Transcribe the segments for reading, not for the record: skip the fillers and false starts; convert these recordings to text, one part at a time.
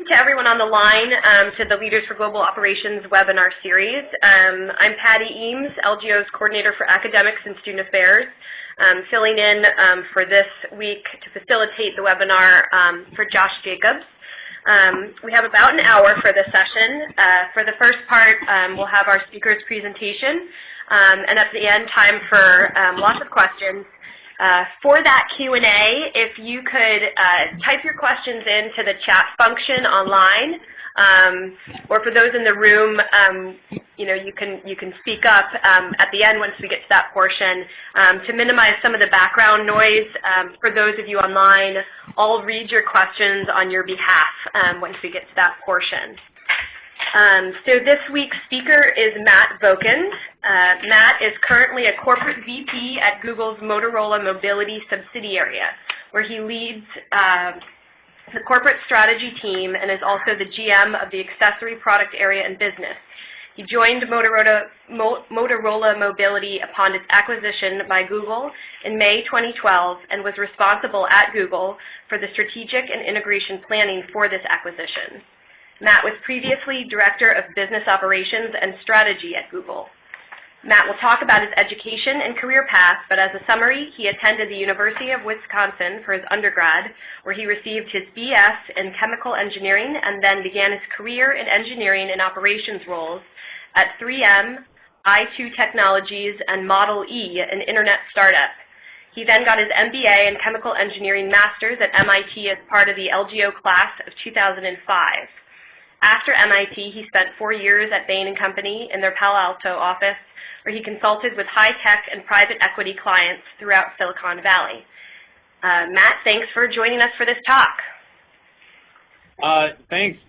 To everyone on the line, to the Leaders for Global Operations webinar series. I'm Patty Eames, LGO's Coordinator for Academics and Student Affairs, filling in for this week to facilitate the webinar for Josh Jacobs. We have about an hour for this session. For the first part, we'll have our speaker's presentation, and at the end, time for lots of questions. For that Q&A, if you could type your questions into the chat function online, or for those in the room, you can speak up at the end once we get to that portion. To minimize some of the background noise, for those of you online, I'll read your questions on your behalf once we get to that portion. So this week's speaker is Matt Vokoun. Matt is currently a corporate VP at Google's Motorola Mobility subsidiary, where he leads the corporate strategy team and is also the GM of the accessory product area and business. He joined Motorola Mobility upon its acquisition by Google in May 2012 and was responsible at Google for the strategic and integration planning for this acquisition. Matt was previously Director of Business Operations and Strategy at Google. Matt will talk about his education and career path, but as a summary, he attended the University of Wisconsin for his undergrad, where he received his BS in chemical engineering and then began his career in engineering and operations roles at 3M, I2 Technologies, and Model E, an internet startup. He then got his MBA in chemical engineering master's at MIT as part of the LGO class of 2005. After MIT, he spent 4 years at Bain & Company in their Palo Alto office, where he consulted with high-tech and private equity clients throughout Silicon Valley. Matt, thanks for joining us for this talk. Thanks.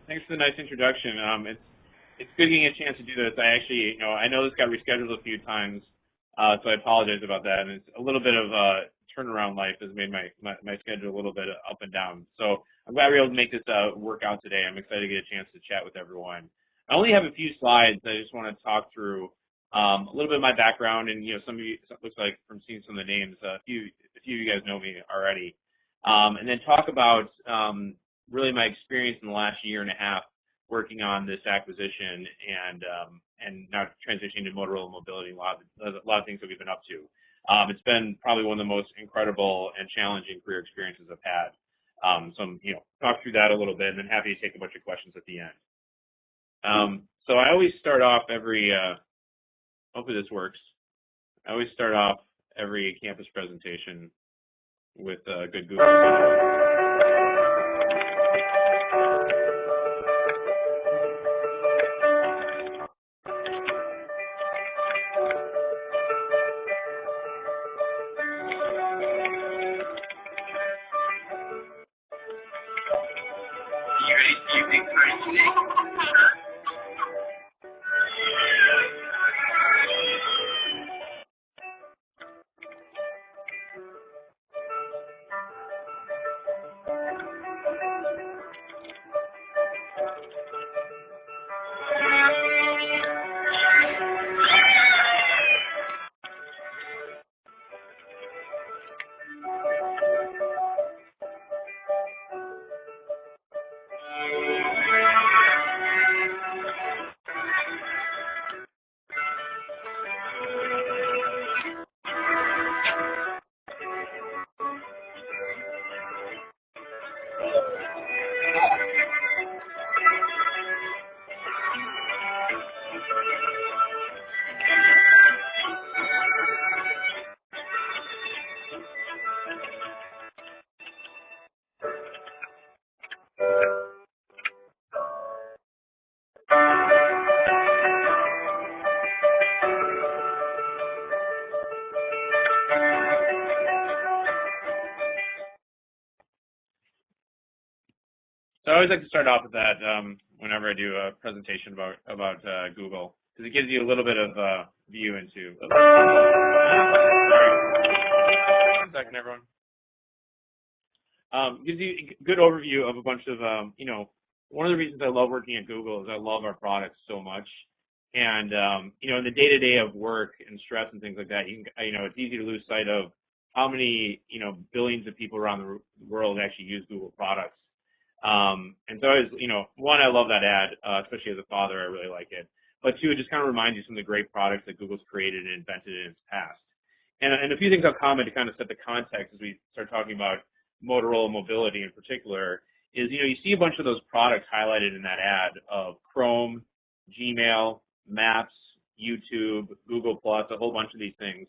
Thanks for the nice introduction. It's good getting a chance to do this. I know this got rescheduled a few times, so I apologize about that. And it's a little bit of turnaround life has made my schedule a little bit up and down. So I'm glad we were able to make this work out today. I'm excited to get a chance to chat with everyone. I only have a few slides. I just want to talk through a little bit of my background, and some of you, it looks like from seeing some of the names, a few of you guys know me already, and then talk about really my experience in the last year and a half working on this acquisition and now transitioning to Motorola Mobility. A lot of things that we've been up to. It's been probably one of the most incredible and challenging career experiences I've had. So I'm, talk through that a little bit, and then happy to take a bunch of questions at the end. So I always start off every, hopefully this works. I always start off every campus presentation with a good Google. So I always like to start off with that whenever I do a presentation about Google, because it gives you a little bit of view into. One second, everyone. Gives you a good overview of a bunch of, one of the reasons I love working at Google is I love our products so much. And, in the day-to-day of work and stress and things like that, it's easy to lose sight of how many, billions of people around the world actually use Google products. And so I was, one, I love that ad, especially as a father, I really like it. But two, it just kind of reminds you some of the great products that Google's created and invented in its past. And a few things I'll comment to kind of set the context as we start talking about Motorola Mobility in particular is, you see a bunch of those products highlighted in that ad of Chrome, Gmail, Maps, YouTube, Google Plus, a whole bunch of these things.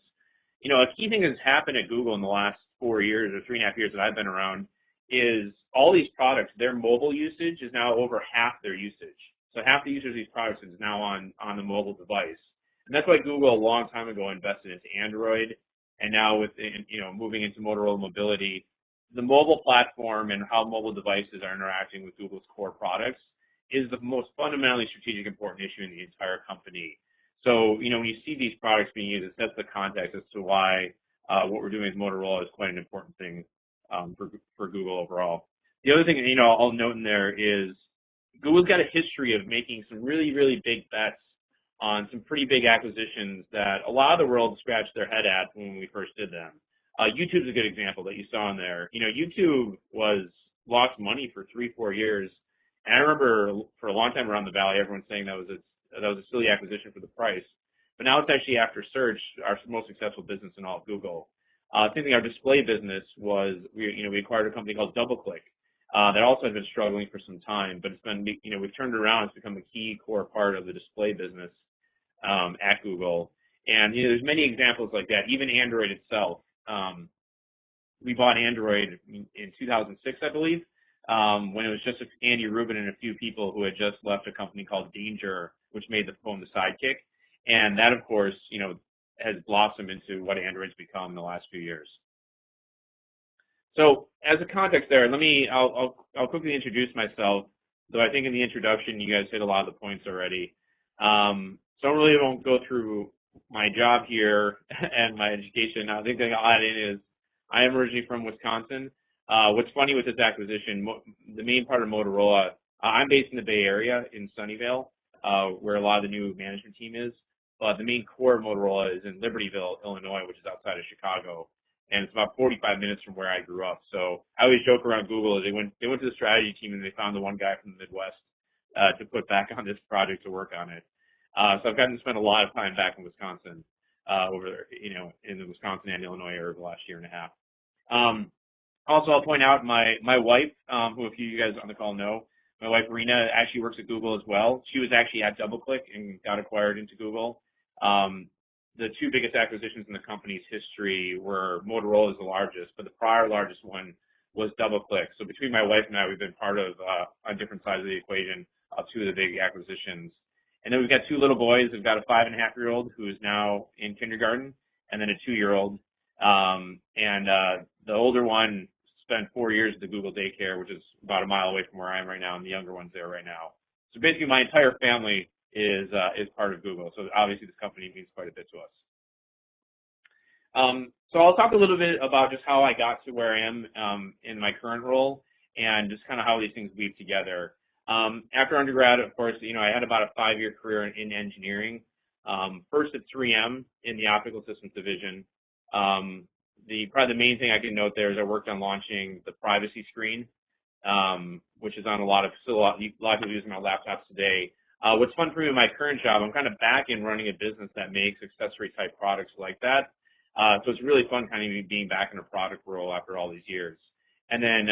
A key thing that's happened at Google in the last 4 years or 3.5 years that I've been around is all these products, their mobile usage is now over half their usage. So half the users of these products is now on the mobile device. And that's why Google a long time ago invested into Android, and now with moving into Motorola Mobility, the mobile platform and how mobile devices are interacting with Google's core products is the most fundamentally strategic important issue in the entire company. So, when you see these products being used, it sets the context as to why what we're doing with Motorola is quite an important thing for Google overall. The other thing, I'll note in there is Google's got a history of making some really, really big bets on some pretty big acquisitions that a lot of the world scratched their head at when we first did them. YouTube's a good example that you saw in there. YouTube lost money for 3-4 years, and I remember for a long time around the Valley, everyone saying that was a silly acquisition for the price. But now it's actually, after search, our most successful business in all of Google. Same thing, our display business was, we acquired a company called DoubleClick that also had been struggling for some time, but it's been, we've turned it around. It's become a key core part of the display business at Google. And, there's many examples like that. Even Android itself. We bought Android in 2006, I believe, when it was just Andy Rubin and a few people who had just left a company called Danger, which made the phone the Sidekick. And that, of course, has blossomed into what Android's become in the last few years. So as a context there, I'll quickly introduce myself, though I think in the introduction you guys hit a lot of the points already. So I really won't go through my job here and my education. Now, the thing I'll add in is I am originally from Wisconsin. What's funny with this acquisition, the main part of Motorola, I'm based in the Bay Area in Sunnyvale, where a lot of the new management team is. But the main core of Motorola is in Libertyville, Illinois, which is outside of Chicago. And it's about 45 minutes from where I grew up. So I always joke around Google is they went to the strategy team and they found the one guy from the Midwest to put back on this project to work on it. So I've gotten to spend a lot of time back in Wisconsin, over there, in the Wisconsin and Illinois area over the last year and a half. Also, I'll point out my wife, who a few of you guys on the call know, my wife Rena actually works at Google as well. She was actually at DoubleClick and got acquired into Google. The two biggest acquisitions in the company's history were Motorola is the largest, but the prior largest one was DoubleClick. So between my wife and I, we've been part of, on different sides of the equation, of two of the big acquisitions. And then we've got two little boys. We've got a 5.5-year-old who is now in kindergarten, and then a 2-year-old. The older one spent 4 years at the Google daycare, which is about a mile away from where I am right now, and the younger one's there right now. So basically, my entire family is part of Google. So obviously, this company means quite a bit to us. So I'll talk a little bit about just how I got to where I am in my current role, and just kind of how these things weave together. After undergrad, of course, I had about a 5-year career in engineering. First at 3M in the optical systems division. Probably the main thing I can note there is I worked on launching the privacy screen, which is on a lot of people using our laptops today. What's fun for me in my current job, I'm kind of back in running a business that makes accessory type products like that. So it's really fun kind of being back in a product role after all these years. And then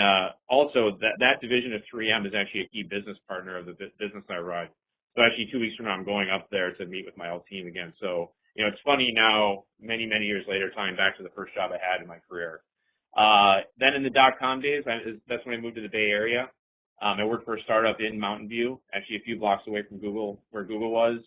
also that division of 3M is actually a key business partner of the business I run. So actually 2 weeks from now, I'm going up there to meet with my old team again. So, it's funny now, many, many years later, tying back to the first job I had in my career. Then in the .com days, that's when I moved to the Bay Area. I worked for a startup in Mountain View, actually a few blocks away from Google, where Google was.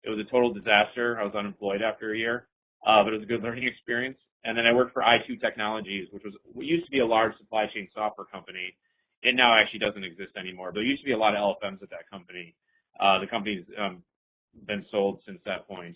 It was a total disaster. I was unemployed after a year, but it was a good learning experience. And then I worked for I2 Technologies, which used to be a large supply chain software company. It now actually doesn't exist anymore, but there used to be a lot of LFMs at that company. The company's been sold since that point.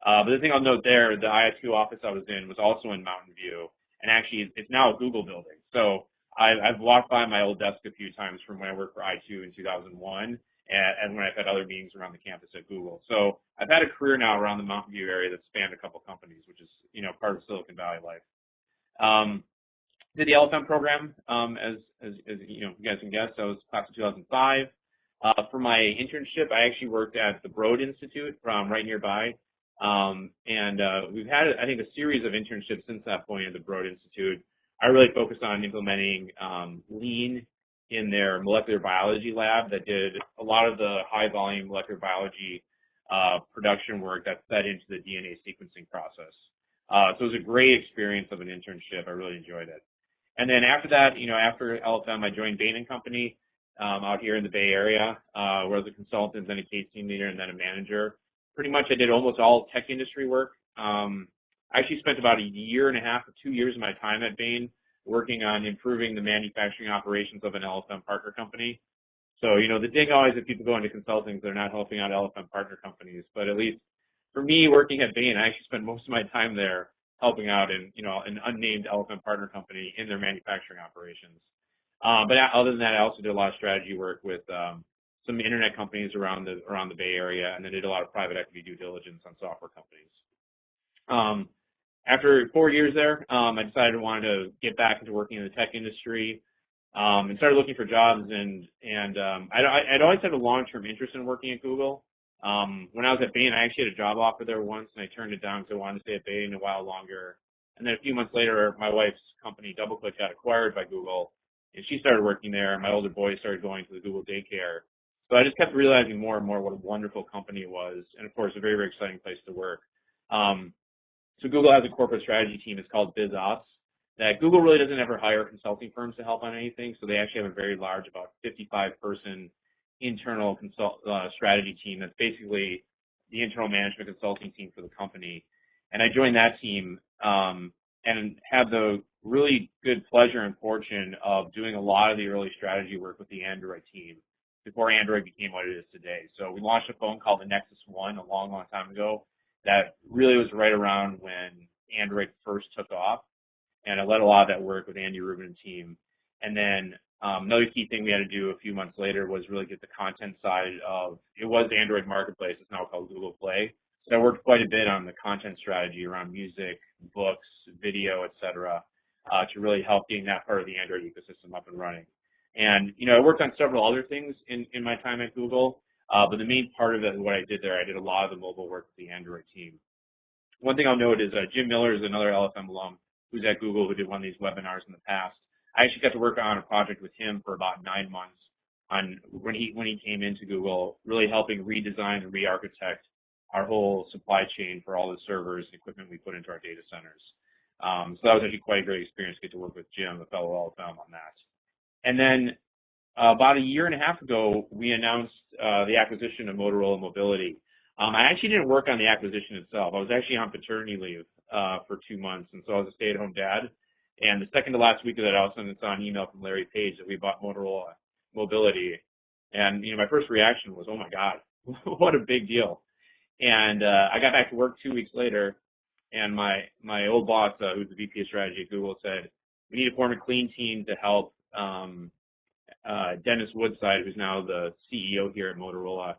But the thing I'll note there, the I2 office I was in was also in Mountain View, and actually it's now a Google building. So I've walked by my old desk a few times from when I worked for I2 in 2001, and when I've had other meetings around the campus at Google. So I've had a career now around the Mountain View area that spanned a couple companies, which is, part of Silicon Valley life. Did the LFM program, as you know, you guys can guess, I was class of 2005. For my internship, I actually worked at the Broad Institute from right nearby. We've had, I think, a series of internships since that point at the Broad Institute. I really focused on implementing lean in their molecular biology lab that did a lot of the high volume molecular biology production work that fed into the DNA sequencing process. So it was a great experience of an internship. I really enjoyed it. And then after that, you know, after LFM, I joined Bain Company out here in the Bay Area, where I was a consultant, then a case team leader, and then a manager. Pretty much I did almost all tech industry work. I actually spent about a year and a half or 2 years of my time at Bain working on improving the manufacturing operations of an LFM partner company. So, you know, the ding always that people go into consulting, they're not helping out LFM partner companies. But at least for me, working at Bain, I actually spent most of my time there helping out in, you know, an unnamed LFM partner company in their manufacturing operations. But other than that, I also did a lot of strategy work with some internet companies around the Bay Area, and then did a lot of private equity due diligence on software companies. After 4 years there, I decided I wanted to get back into working in the tech industry, and started looking for jobs. I'd always had a long-term interest in working at Google. When I was at Bain, I actually had a job offer there once, and I turned it down because I wanted to stay at Bain a while longer. And then a few months later, my wife's company, DoubleClick, got acquired by Google, and she started working there, and my older boys started going to the Google daycare. So I just kept realizing more and more what a wonderful company it was, and of course, a very, very exciting place to work. So Google has a corporate strategy team. It's called BizOps. That Google really doesn't ever hire consulting firms to help on anything, so they actually have a very large, about 55-person internal strategy team that's basically the internal management consulting team for the company. And I joined that team and had the really good pleasure and fortune of doing a lot of the early strategy work with the Android team before Android became what it is today. So we launched a phone called the Nexus 1 a long, long time ago that really was right around when Android first took off. And I led a lot of that work with Andy Rubin and team. And then another key thing we had to do a few months later was really get the content side of, it was Android Marketplace, it's now called Google Play. So I worked quite a bit on the content strategy around music, books, video, et cetera, to really help getting that part of the Android ecosystem up and running. And, you know, I worked on several other things in my time at Google, but the main part of it, what I did there, I did a lot of the mobile work with the Android team. One thing I'll note is Jim Miller is another LFM alum who's at Google, who did one of these webinars in the past. I actually got to work on a project with him for about 9 months on when he came into Google, really helping redesign and re-architect our whole supply chain for all the servers and equipment we put into our data centers. So that was actually quite a great experience to get to work with Jim, a fellow LFM, on that. And then about a year and a half ago, we announced the acquisition of Motorola Mobility. I actually didn't work on the acquisition itself. I was actually on paternity leave for 2 months, and so I was a stay-at-home dad. And the second to last week of that, all of a sudden, saw an email from Larry Page that we bought Motorola Mobility. And, you know, my first reaction was, oh, my God, what a big deal. And I got back to work 2 weeks later, and my old boss, who's the VP of strategy at Google, said, we need to form a clean team to help Dennis Woodside, who's now the CEO here at Motorola.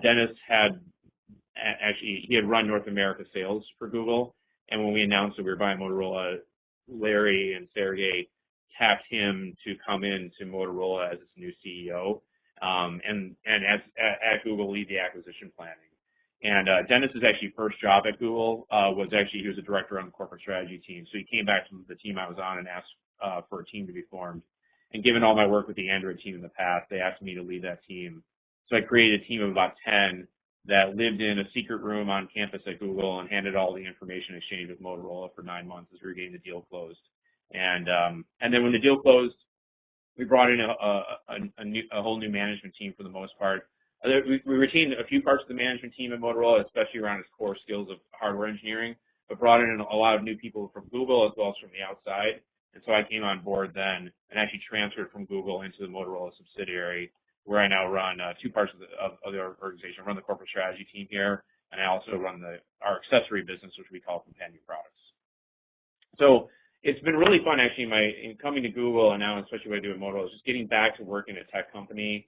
Dennis had he had run North America sales for Google, and when we announced that we were buying Motorola, Larry and Sergey tapped him to come in to Motorola as its new CEO, and at Google lead the acquisition planning. And Dennis's actually first job at Google he was a director on the corporate strategy team. So he came back to the team I was on and asked for a team to be formed. And given all my work with the Android team in the past, they asked me to lead that team. So I created a team of about 10 that lived in a secret room on campus at Google and handed all the information exchange with Motorola for 9 months as we were getting the deal closed. And then when the deal closed, we brought in a whole new management team for the most part. We retained a few parts of the management team at Motorola, especially around its core skills of hardware engineering, but brought in a lot of new people from Google as well as from the outside. And so I came on board then and actually transferred from Google into the Motorola subsidiary, where I now run 2 parts of the organization. I run the corporate strategy team here, and I also run our accessory business, which we call Companion Products. So it's been really fun, actually, in coming to Google, and now especially what I do at Motorola, is just getting back to working at a tech company,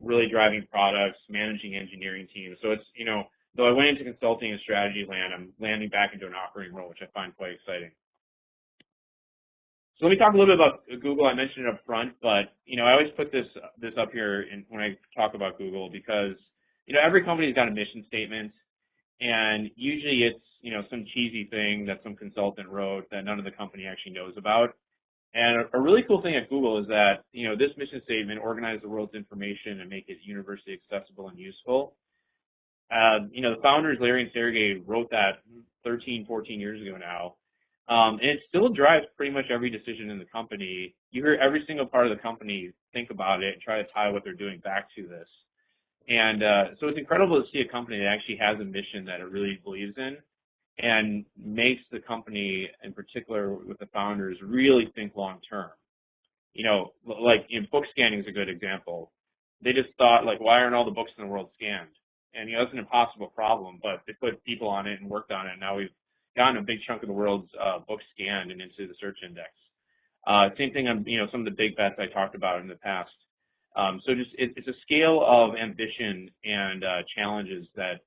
really driving products, managing engineering teams. So it's, you know, though I went into consulting and strategy land, I'm landing back into an operating role, which I find quite exciting. So let me talk a little bit about Google. I mentioned it up front, but I always put this up here when I talk about Google because every company's got a mission statement, and usually it's some cheesy thing that some consultant wrote that none of the company actually knows about. And a really cool thing at Google is that this mission statement, organize the world's information and make it universally accessible and useful. The founders, Larry and Sergey, wrote that 13, 14 years ago now. And it still drives pretty much every decision in the company. You hear every single part of the company think about it and try to tie what they're doing back to this. And so it's incredible to see a company that actually has a mission that it really believes in and makes the company, in particular with the founders, really think long term. Like book scanning is a good example. They just thought, like, why aren't all the books in the world scanned? And that's an impossible problem, but they put people on it and worked on it, and now we've gotten a big chunk of the world's books scanned and into the search index. Same thing on some of the big bets I talked about in the past. So it's a scale of ambition and challenges that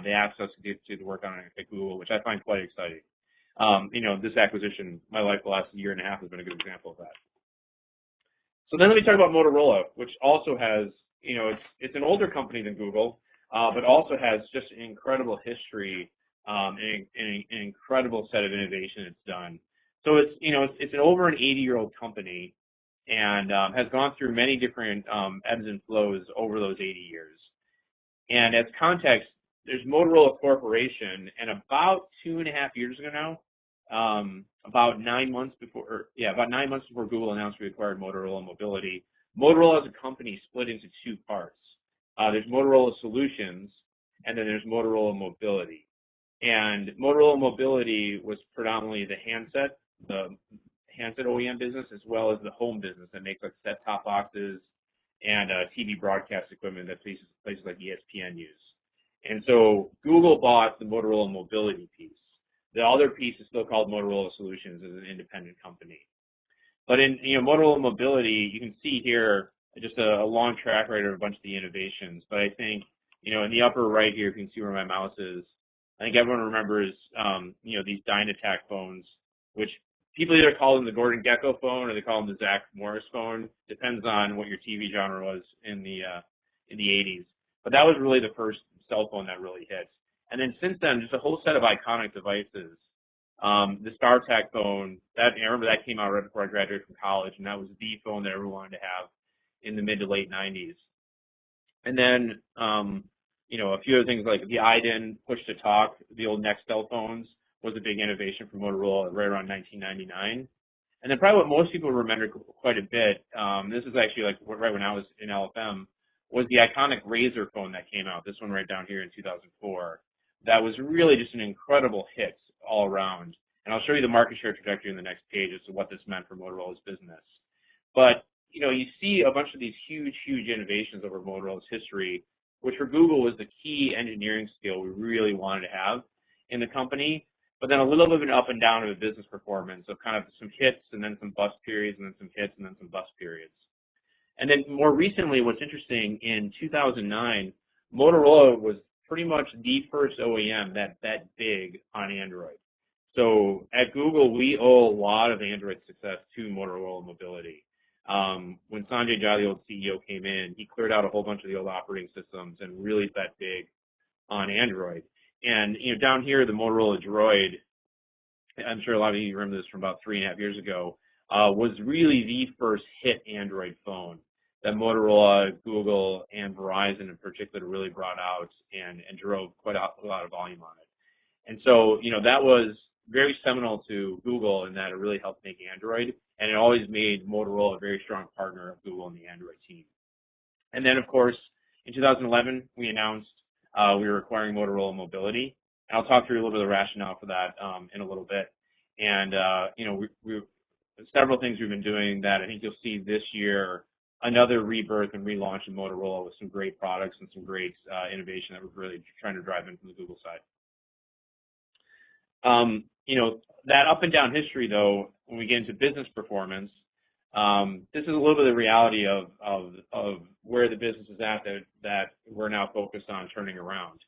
they asked us to work on at Google, which I find quite exciting. This acquisition, my life the last year and a half has been a good example of that. So then let me talk about Motorola, which also has, it's an older company than Google, but also has just an incredible history and an incredible set of innovation it's done. So it's an over an 80-year-old company and has gone through many different ebbs and flows over those 80 years. And as context, there's Motorola Corporation, and about 2.5 years ago now, about 9 months before Google announced we acquired Motorola Mobility, Motorola as a company split into two parts. There's Motorola Solutions, and then there's Motorola Mobility. And Motorola Mobility was predominantly the handset OEM business, as well as the home business that makes like set-top boxes and TV broadcast equipment that places like ESPN use. And so Google bought the Motorola Mobility piece. The other piece is still called Motorola Solutions as an independent company. But in Motorola Mobility, you can see here just a long track record of a bunch of the innovations. But I think in the upper right here, you can see where my mouse is. I think everyone remembers these Dynatac phones, which people either call them the Gordon Gekko phone or they call them the Zach Morris phone. Depends on what your TV genre was in the 80s. But that was really the first cell phone that really hit. And then since then, just a whole set of iconic devices. The StarTAC phone, I remember that came out right before I graduated from college, and that was the phone that everyone wanted to have in the mid to late 90s. And then, a few other things like the IDIN, push-to-talk, the old Nextel phones was a big innovation for Motorola right around 1999. And then probably what most people remember quite a bit, this is actually like right when I was in LFM, was the iconic Razr phone that came out, this one right down here in 2004. That was really just an incredible hit all around. And I'll show you the market share trajectory in the next page as to what this meant for Motorola's business. But, you see a bunch of these huge, huge innovations over Motorola's history, which for Google was the key engineering skill we really wanted to have in the company. But then a little bit of an up and down of the business performance of kind of some hits and then some bust periods and then some hits and then some bust periods. And then more recently, what's interesting, in 2009, Motorola was pretty much the first OEM that bet big on Android. So at Google, we owe a lot of Android success to Motorola Mobility. When Sanjay Jha, the old CEO, came in, he cleared out a whole bunch of the old operating systems and really bet big on Android. And, down here, the Motorola Droid, I'm sure a lot of you remember this from about 3.5 years ago, was really the first hit Android phone that Motorola, Google, and Verizon in particular really brought out and drove quite a lot of volume on it. And so, that was very seminal to Google in that it really helped make Android, and it always made Motorola a very strong partner of Google and the Android team. And then, of course, in 2011, we announced we were acquiring Motorola Mobility. And I'll talk through a little bit of the rationale for that in a little bit. And, we several things we've been doing that I think you'll see this year, another rebirth and relaunch of Motorola with some great products and some great innovation that we're really trying to drive in from the Google side. That up and down history, though, when we get into business performance, this is a little bit of the reality of where the business is at that we're now focused on turning around.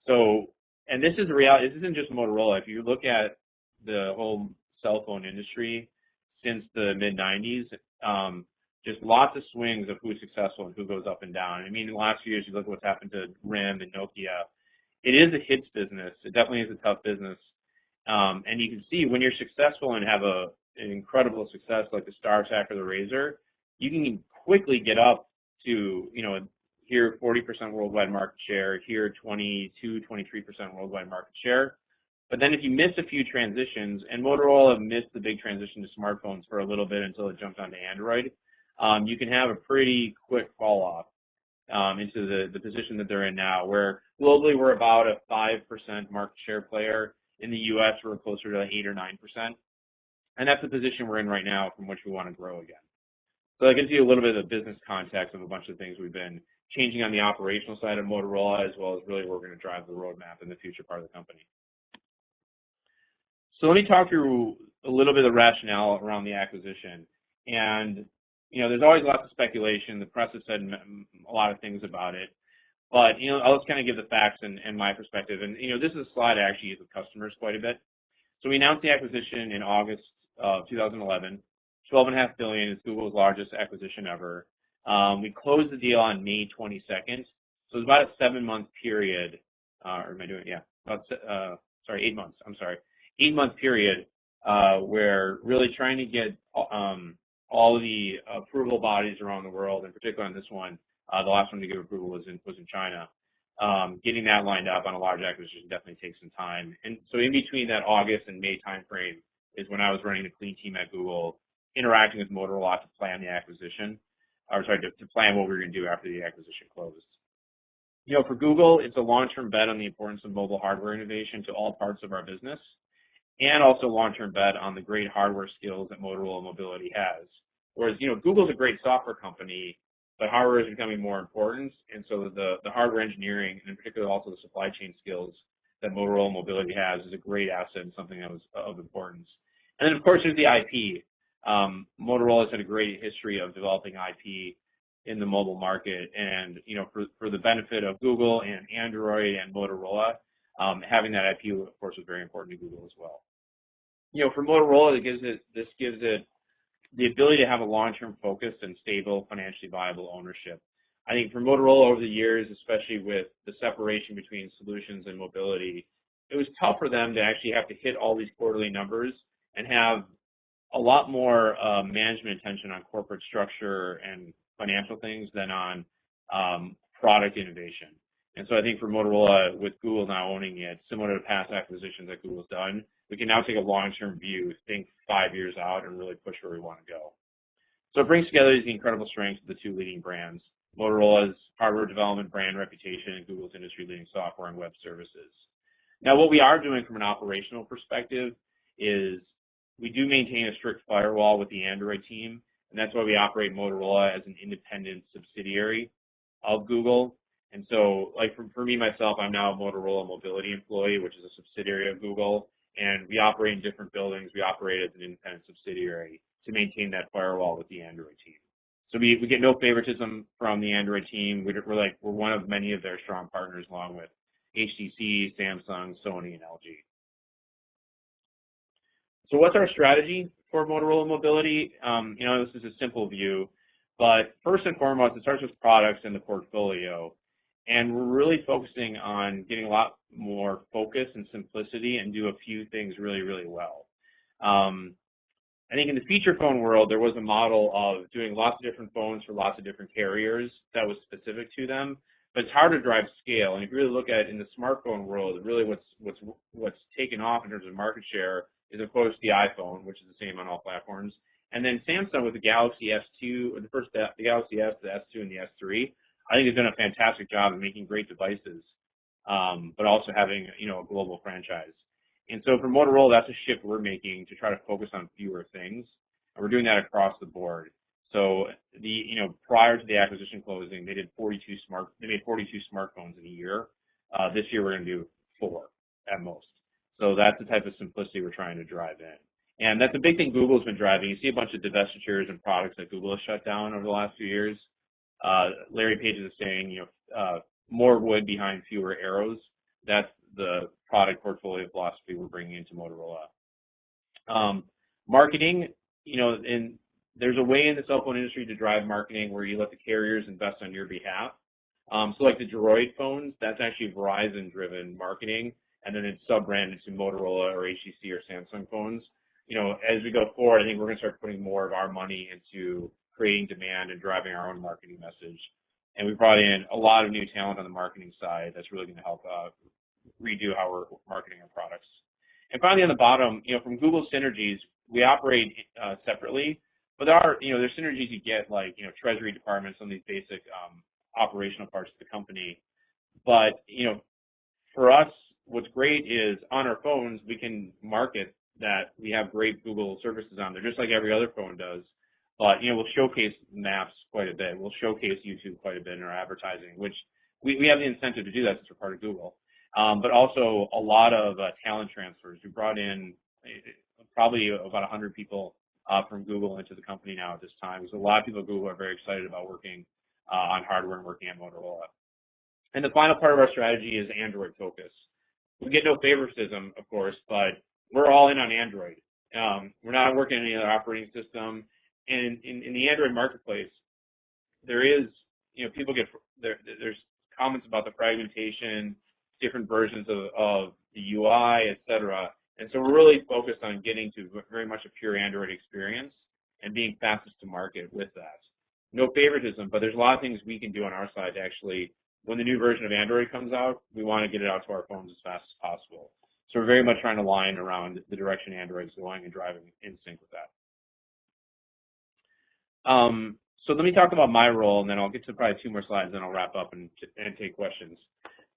So, and this is the reality. This isn't just Motorola. If you look at the whole cell phone industry, since the mid-90s. Just lots of swings of who's successful and who goes up and down. I mean, in the last few years, you look at what's happened to RIM and Nokia. It is a hits business. It definitely is a tough business. And you can see when you're successful and have an incredible success like the StarTAC or the Razor, you can quickly get up to, here 40% worldwide market share, here 22, 23% worldwide market share. But then if you miss a few transitions, and Motorola missed the big transition to smartphones for a little bit until it jumped onto Android, you can have a pretty quick fall off into the position that they're in now, where globally we're about a 5% market share player. In the U.S., we're closer to 8 or 9%. And that's the position we're in right now from which we want to grow again. So that gives you a little bit of the business context of a bunch of things we've been changing on the operational side of Motorola, as well as really we're going to drive the roadmap in the future part of the company. So let me talk through a little bit of the rationale around the acquisition. And, there's always lots of speculation. The press has said a lot of things about it. But, I'll just kind of give the facts and my perspective. And, this is a slide I actually use with customers quite a bit. So we announced the acquisition in August of 2011. $12.5 billion is Google's largest acquisition ever. We closed the deal on May 22nd. So it's about a 7-month period. Or am I doing? Yeah. 8 months. I'm sorry. 8-month period where really trying to get all the approval bodies around the world, in particular on this one, the last one to give approval was in China. Getting that lined up on a large acquisition definitely takes some time. And so in between that August and May timeframe is when I was running the clean team at Google, interacting with Motorola to plan the acquisition, to plan what we were going to do after the acquisition closed. For Google, it's a long-term bet on the importance of mobile hardware innovation to all parts of our business, and also a long-term bet on the great hardware skills that Motorola Mobility has. Whereas, Google's a great software company, but hardware is becoming more important, and so the hardware engineering, and in particular also the supply chain skills that Motorola Mobility has, is a great asset and something that was of importance. And then, of course, there's the IP. Motorola has had a great history of developing IP in the mobile market, and for the benefit of Google and Android and Motorola, having that IP, of course, was very important to Google as well. For Motorola, this gives it the ability to have a long-term focused and stable, financially viable ownership. I think for Motorola over the years, especially with the separation between solutions and mobility, it was tough for them to actually have to hit all these quarterly numbers and have a lot more management attention on corporate structure and financial things than on product innovation. And so I think for Motorola, with Google now owning it, similar to past acquisitions that Google's done, we can now take a long-term view, think 5 years out, and really push where we want to go. So it brings together the incredible strengths of the two leading brands, Motorola's hardware development brand reputation and Google's industry-leading software and web services. Now, what we are doing from an operational perspective is we do maintain a strict firewall with the Android team, and that's why we operate Motorola as an independent subsidiary of Google. And so, like for me, myself, I'm now a Motorola Mobility employee, which is a subsidiary of Google, and we operate in different buildings. We operate as an independent subsidiary to maintain that firewall with the Android team. So we get no favoritism from the Android team. We're one of many of their strong partners, along with HTC, Samsung, Sony, and LG. So what's our strategy for Motorola Mobility? This is a simple view, but first and foremost, it starts with products in the portfolio. And we're really focusing on getting a lot more focus and simplicity and do a few things really, really well. I think in the feature phone world, there was a model of doing lots of different phones for lots of different carriers that was specific to them, but it's hard to drive scale. And if you really look at it in the smartphone world, really what's taken off in terms of market share is, of course, the iPhone, which is the same on all platforms. And then Samsung with the Galaxy S2, or the Galaxy S, the S2, and the S3. I think they've done a fantastic job of making great devices, but also having, a global franchise. And so for Motorola, that's a shift we're making to try to focus on fewer things. And we're doing that across the board. So prior to the acquisition closing, they made 42 smartphones in a year. This year we're going to do 4 at most. So that's the type of simplicity we're trying to drive in. And that's a big thing Google's been driving. You see a bunch of divestitures and products that Google has shut down over the last few years. Larry Page is saying, more wood behind fewer arrows. That's the product portfolio philosophy we're bringing into Motorola. Marketing, and there's a way in the cell phone industry to drive marketing where you let the carriers invest on your behalf. So like the Droid phones, that's actually Verizon-driven marketing, and then it's sub-branded to Motorola or HTC or Samsung phones. As we go forward, I think we're going to start putting more of our money into creating demand and driving our own marketing message. And we brought in a lot of new talent on the marketing side that's really going to help redo how we're marketing our products. And finally, on the bottom, from Google synergies, we operate separately, but there's synergies you get, like, treasury departments on these basic operational parts of the company. But, for us, what's great is on our phones, we can market that we have great Google services on there, just like every other phone does. But, we'll showcase Maps quite a bit. We'll showcase YouTube quite a bit in our advertising, which we have the incentive to do that since we're part of Google. But also a lot of talent transfers. We brought in probably about 100 people from Google into the company now at this time. So a lot of people at Google are very excited about working on hardware and working at Motorola. And the final part of our strategy is Android focus. We get no favoritism, of course, but we're all in on Android. We're not working on any other operating system. And in the Android marketplace, there is, people get, there's comments about the fragmentation, different versions of the UI, et cetera. And so we're really focused on getting to very much a pure Android experience and being fastest to market with that. No favoritism, but there's a lot of things we can do on our side to actually, when the new version of Android comes out, we want to get it out to our phones as fast as possible. So we're very much trying to align around the direction Android's going and driving in sync with that. So let me talk about my role, and then I'll get to probably 2 more slides, and I'll wrap up and take questions.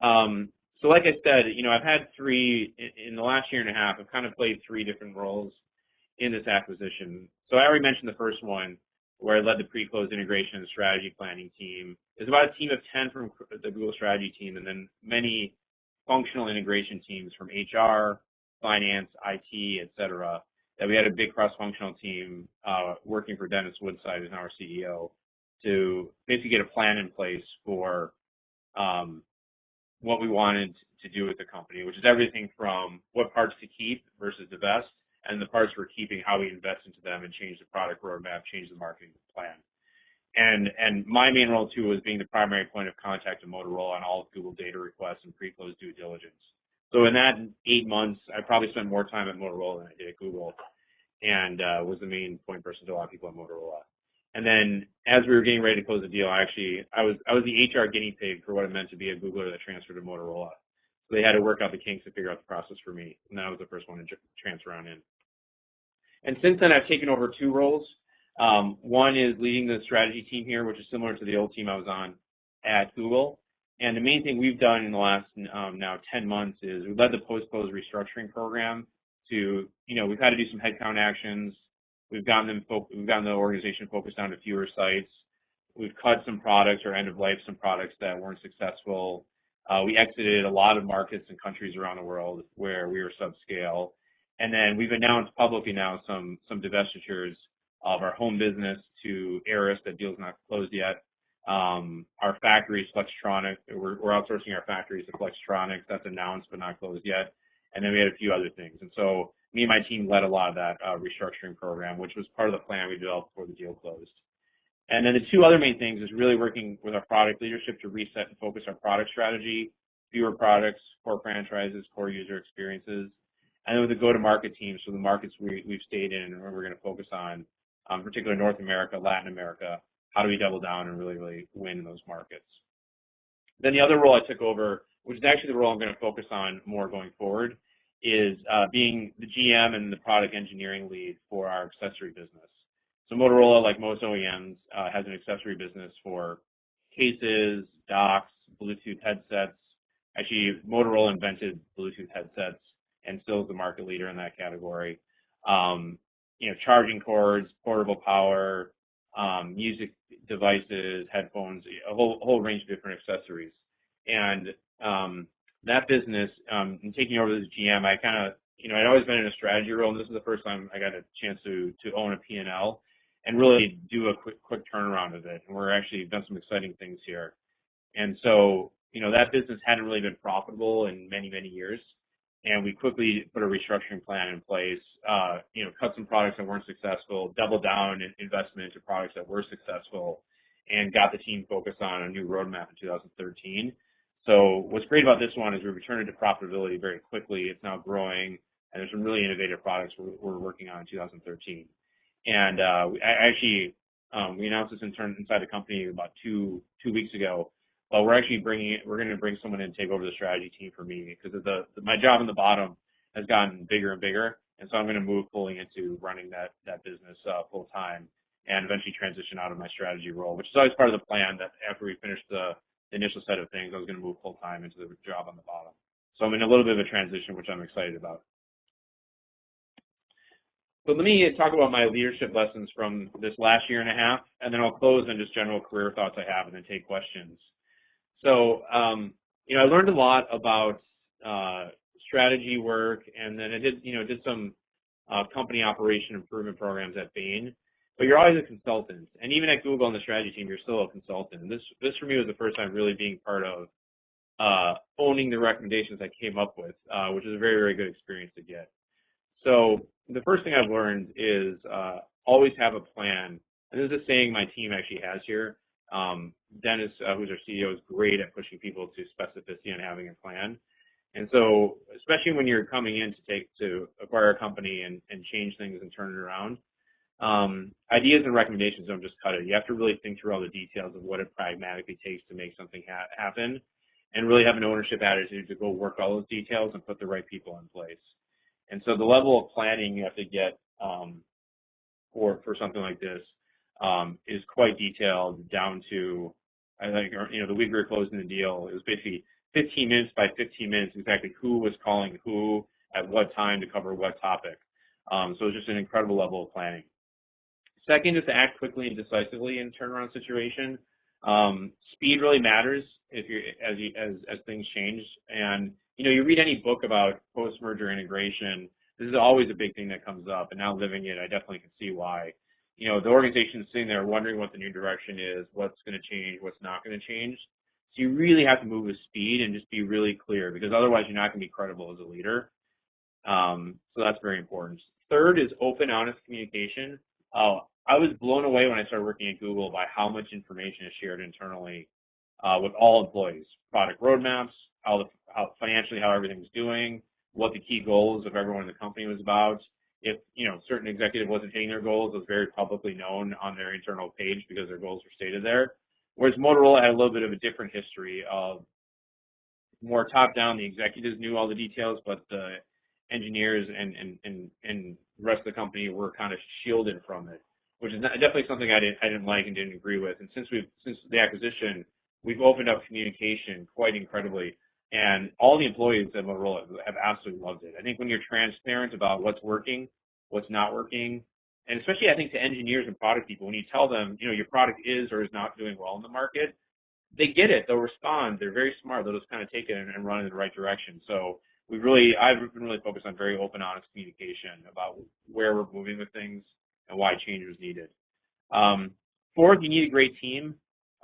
So like I said, I've had 3, in the last year and a half, I've kind of played 3 different roles in this acquisition. So I already mentioned the first one, where I led the pre-close integration and strategy planning team. There's about a team of 10 from the Google strategy team, and then many functional integration teams from HR, finance, IT, et cetera, that we had a big cross-functional team working for Dennis Woodside, who's now our CEO, to basically get a plan in place for what we wanted to do with the company, which is everything from what parts to keep versus divest, and the parts we're keeping, how we invest into them and change the product roadmap, change the marketing plan. And my main role, too, was being the primary point of contact to Motorola on all of Google data requests and pre-close due diligence. So in that 8 months, I probably spent more time at Motorola than I did at Google, and was the main point person to a lot of people at Motorola. And then as we were getting ready to close the deal, I was the HR guinea pig for what it meant to be a Googler that transferred to Motorola. So they had to work out the kinks to figure out the process for me, and I was the first one to transfer on in. And since then, I've taken over 2 roles. One is leading the strategy team here, which is similar to the old team I was on at Google. And the main thing we've done in the last now 10 months is we've led the post-close restructuring program to, we've had to do some headcount actions. We've gotten the organization focused on fewer sites. We've cut some products or end of life some products that weren't successful. We exited a lot of markets and countries around the world where we were subscale. And then we've announced publicly now some divestitures of our home business to Eris. That deal's not closed yet. Our factories, Flextronics, we're outsourcing our factories to Flextronics. That's announced but not closed yet. And then we had a few other things. And so me and my team led a lot of that restructuring program, which was part of the plan we developed before the deal closed. And then the 2 other main things is really working with our product leadership to reset and focus our product strategy, fewer products, core franchises, core user experiences, and then with the go-to-market teams, so the markets we've stayed in and where we're going to focus on, particularly North America, Latin America, how do we double down and really, really win in those markets. Then the other role I took over, which is actually the role I'm going to focus on more going forward, is being the GM and the product engineering lead for our accessory business. So Motorola, like most OEMs, has an accessory business for cases, docks, Bluetooth headsets. Actually, Motorola invented Bluetooth headsets and still is the market leader in that category. Charging cords, portable power, music devices, headphones, a whole range of different accessories. And that business, in taking over as GM, I kind of, I'd always been in a strategy role, and this is the first time I got a chance to own a P&L and really do a quick turnaround of it. And we're actually done some exciting things here. And so, that business hadn't really been profitable in many, many years. and we quickly put a restructuring plan in place, cut some products that weren't successful, double down in investment into products that were successful, and got the team focused on a new roadmap in 2013. So what's great about this one is we returned it to profitability very quickly. It's now growing, and there's some really innovative products we're working on in 2013. And we announced this inside the company about two weeks ago. But we're going to bring someone in to take over the strategy team for me, because my job in the bottom has gotten bigger and bigger, and so I'm going to move fully into running that business full time, and eventually transition out of my strategy role, which is always part of the plan, that after we finish the initial set of things, I was going to move full time into the job on the bottom. So I'm in a little bit of a transition, which I'm excited about. So let me talk about my leadership lessons from this last year and a half, and then I'll close on just general career thoughts I have, and then take questions. So, I learned a lot about strategy work, and then I did some company operation improvement programs at Bain. But you're always a consultant, and even at Google on the strategy team, you're still a consultant. And this for me was the first time really being part of owning the recommendations I came up with, which is a very, very good experience to get. So the first thing I've learned is always have a plan. And this is a saying my team actually has here. Dennis, who's our CEO, is great at pushing people to specificity and having a plan. And so, especially when you're coming in to acquire a company and change things and turn it around, ideas and recommendations don't just cut it. You have to really think through all the details of what it pragmatically takes to make something happen, and really have an ownership attitude to go work all those details and put the right people in place. And so the level of planning you have to get for something like this is quite detailed, down to, I think, the week we were closing the deal, it was basically 15 minutes by 15 minutes exactly who was calling who at what time to cover what topic. So it's just an incredible level of planning. Second is to act quickly and decisively in a turnaround situation. Speed really matters as things change. And you read any book about post-merger integration, this is always a big thing that comes up. And now living it, I definitely can see why. The organization's sitting there wondering what the new direction is, what's going to change, what's not going to change. So you really have to move with speed and just be really clear, because otherwise you're not going to be credible as a leader. So that's very important. Third is open, honest communication. I was blown away when I started working at Google by how much information is shared internally with all employees. Product roadmaps, how financially how everything's doing, what the key goals of everyone in the company was about. If certain executive wasn't hitting their goals, it was very publicly known on their internal page because their goals were stated there. Whereas Motorola had a little bit of a different history of more top-down. The executives knew all the details, but the engineers and the rest of the company were kind of shielded from it, which is definitely something I didn't like and didn't agree with. And since the acquisition, we've opened up communication quite incredibly. And all the employees at Motorola have absolutely loved it. I think when you're transparent about what's working, what's not working, and especially I think to engineers and product people, when you tell them, your product is or is not doing well in the market, they get it. They'll respond. They're very smart. They'll just kind of take it and run in the right direction. So I've been really focused on very open, honest communication about where we're moving with things and why change was needed. Fourth, you need a great team.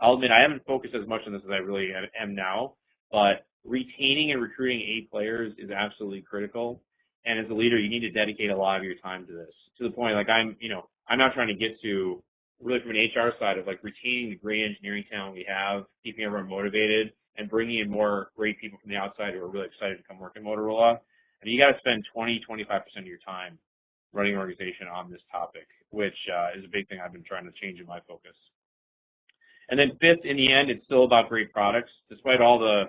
I'll admit I haven't focused as much on this as I really am now, but retaining and recruiting A players is absolutely critical. And as a leader, you need to dedicate a lot of your time to this, to the point I'm not trying to get to really from an HR side of retaining the great engineering talent we have, keeping everyone motivated, and bringing in more great people from the outside who are really excited to come work at Motorola. And you got to spend 20-25% of your time running an organization on this topic, which is a big thing I've been trying to change in my focus. And then fifth, in the end, it's still about great products. Despite all the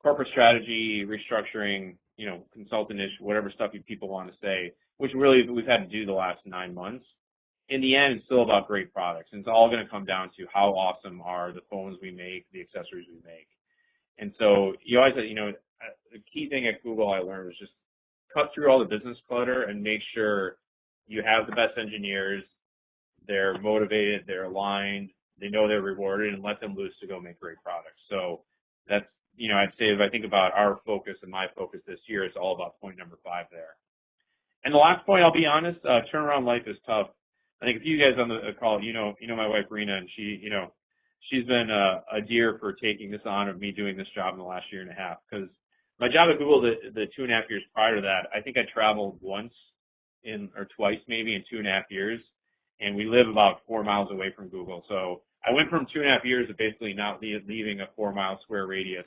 corporate strategy, restructuring, consultant-ish, whatever stuff people want to say, which really we've had to do the last 9 months. In the end, it's still about great products. And it's all going to come down to how awesome are the phones we make, the accessories we make. And so you always, the key thing at Google I learned was just cut through all the business clutter and make sure you have the best engineers, they're motivated, they're aligned, they know they're rewarded, and let them loose to go make great products. So that's, I'd say if I think about our focus and my focus this year, it's all about point number 5 there. And the last point, I'll be honest, turnaround life is tough. I think if you guys on the call, my wife Rena, and she's been a dear for taking this on of me doing this job in the last year and a half, because my job at Google, the 2.5 years prior to that, I think I traveled once or twice maybe in 2.5 years, and we live about 4 miles away from Google. So I went from 2.5 years of basically not leaving a 4-mile square radius,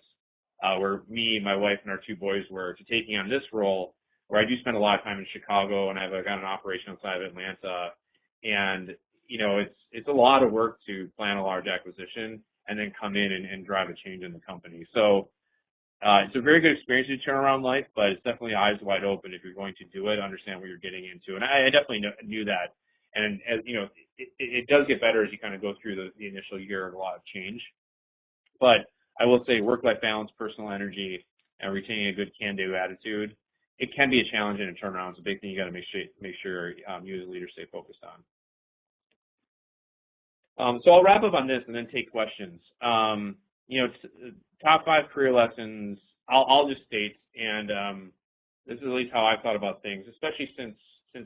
where me, my wife, and our 2 boys were, to taking on this role, where I do spend a lot of time in Chicago, and I've got an operation outside of Atlanta, and it's a lot of work to plan a large acquisition and then come in and drive a change in the company. So it's a very good experience to turn around life, but it's definitely eyes wide open if you're going to do it, understand what you're getting into. And I definitely knew that. And as it does get better as you kind of go through the initial year of a lot of change. But I will say work-life balance, personal energy, and retaining a good can-do attitude, it can be a challenge and a turnaround. It's a big thing you got to make sure you as a leader stay focused on. So I'll wrap up on this and then take questions. Top 5 career lessons, I'll just state, and this is at least how I've thought about things, especially since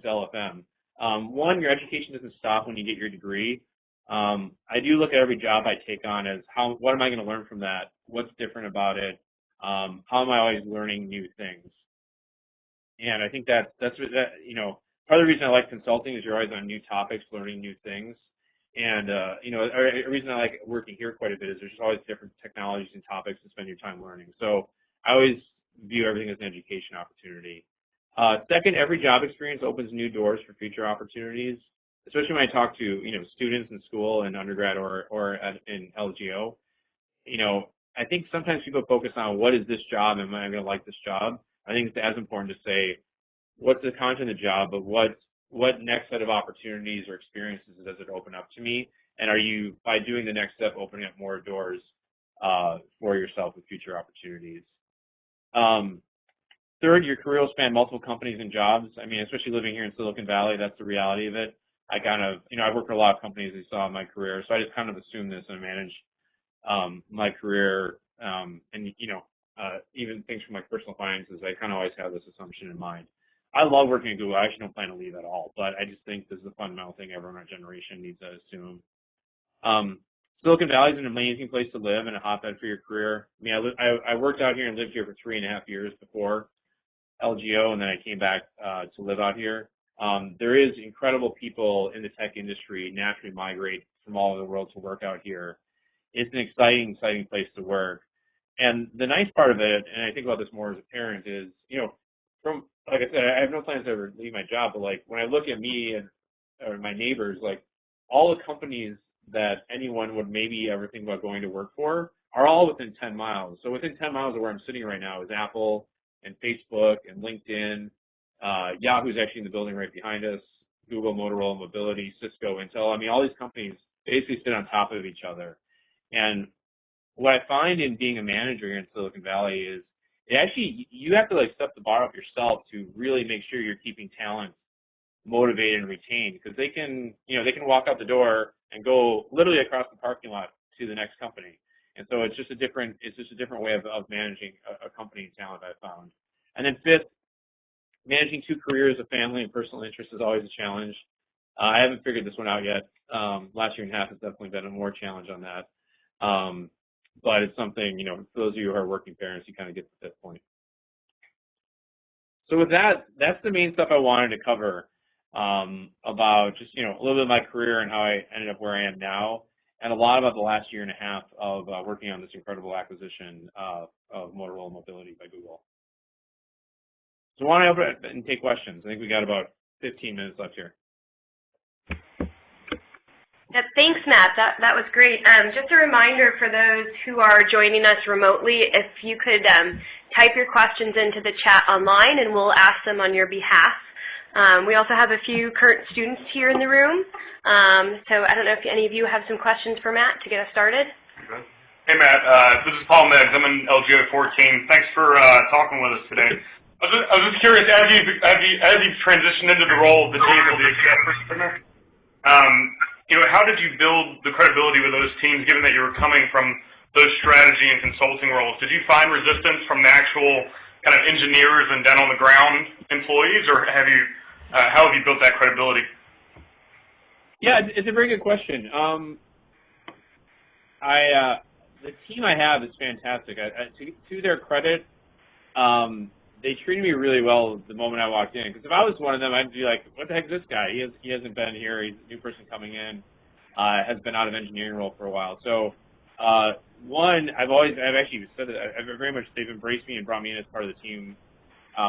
LFM. One, your education doesn't stop when you get your degree. I do look at every job I take on as what am I going to learn from that? What's different about it? How am I always learning new things? And I think that's part of the reason I like consulting is you're always on new topics, learning new things. And, a reason I like working here quite a bit is there's just always different technologies and topics to spend your time learning. So I always view everything as an education opportunity. Second, every job experience opens new doors for future opportunities, especially when I talk to, students in school and undergrad or in LGO. I think sometimes people focus on what is this job and am I going to like this job? I think it's as important to say, what's the content of the job, but what next set of opportunities or experiences does it open up to me? And are you, by doing the next step, opening up more doors for yourself with future opportunities? Third, your career will span multiple companies and jobs. I mean, especially living here in Silicon Valley, that's the reality of it. I kind of, I worked for a lot of companies as you saw in my career, so I just kind of assumed this and managed my career and, even things from my personal finances, I kind of always have this assumption in mind. I love working at Google. I actually don't plan to leave at all, but I just think this is a fundamental thing everyone in our generation needs to assume. Silicon Valley is an amazing place to live and a hotbed for your career. I mean, I worked out here and lived here for 3.5 years before LGO, and then I came back to live out here. There is incredible people in the tech industry naturally migrate from all over the world to work out here. It's an exciting place to work. And the nice part of it, and I think about this more as a parent, is, from, like I said, I have no plans to ever leave my job, but like when I look at me or my neighbors, like all the companies that anyone would maybe ever think about going to work for are all within 10 miles. So within 10 miles of where I'm sitting right now is Apple and Facebook and LinkedIn. Yahoo's actually in the building right behind us, Google, Motorola Mobility, Cisco, Intel. I mean, all these companies basically sit on top of each other. And what I find in being a manager here in Silicon Valley is you have to like step the bar up yourself to really make sure you're keeping talent motivated and retained, because they can walk out the door and go literally across the parking lot to the next company. And so it's just a different way of managing a company and talent I've found. And then fifth, managing 2 careers, a family and personal interest is always a challenge. I haven't figured this one out yet. Last year and a half has definitely been a more challenge on that. But it's something, for those of you who are working parents, you kind of get to that point. So with that, that's the main stuff I wanted to cover about just, a little bit of my career and how I ended up where I am now, and a lot about the last year and a half of working on this incredible acquisition of Motorola Mobility by Google. So I want to open it and take questions. I think we got about 15 minutes left here. Yep, thanks, Matt. That was great. Just a reminder for those who are joining us remotely, if you could type your questions into the chat online, and we'll ask them on your behalf. We also have a few current students here in the room, so I don't know if any of you have some questions for Matt to get us started. Okay. Hey, Matt. This is Paul Meggs. I'm in LGO 14. Thanks for talking with us today. I was just curious, as you've transitioned into the role of the team of the executive, how did you build the credibility with those teams, given that you were coming from those strategy and consulting roles? Did you find resistance from the actual kind of engineers and down on the ground employees, or how have you built that credibility? Yeah, it's a very good question. The team I have is fantastic. To their credit, they treated me really well the moment I walked in. Because if I was one of them, I'd be like, what the heck is this guy? He hasn't been here. He's a new person coming in, has been out of engineering role for a while. So, one, I've actually said that they've embraced me and brought me in as part of the team,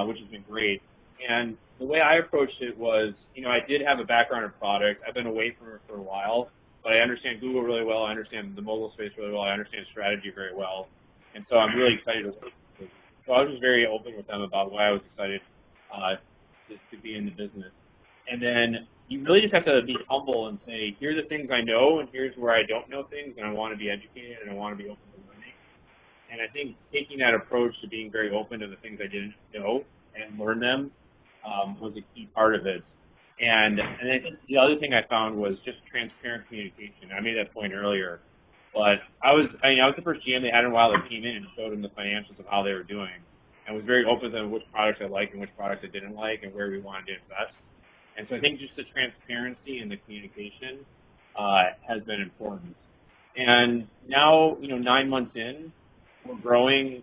which has been great. And the way I approached it was, I did have a background in product. I've been away from it for a while, but I understand Google really well. I understand the mobile space really well. I understand strategy very well. And so I'm really excited to work with them. So I was just very open with them about why I was excited to be in the business. And then you really just have to be humble and say, here are the things I know, and here's where I don't know things, and I want to be educated, and I want to be open to learning. And I think taking that approach to being very open to the things I didn't know and learn them was a key part of it. And I think the other thing I found was just transparent communication. I made that point earlier. But I was the first GM they had in a while that came in and showed them the financials of how they were doing, and was very open to which products I liked and which products I didn't like and where we wanted to invest. And so I think just the transparency and the communication has been important. And now, 9 months in, we're growing.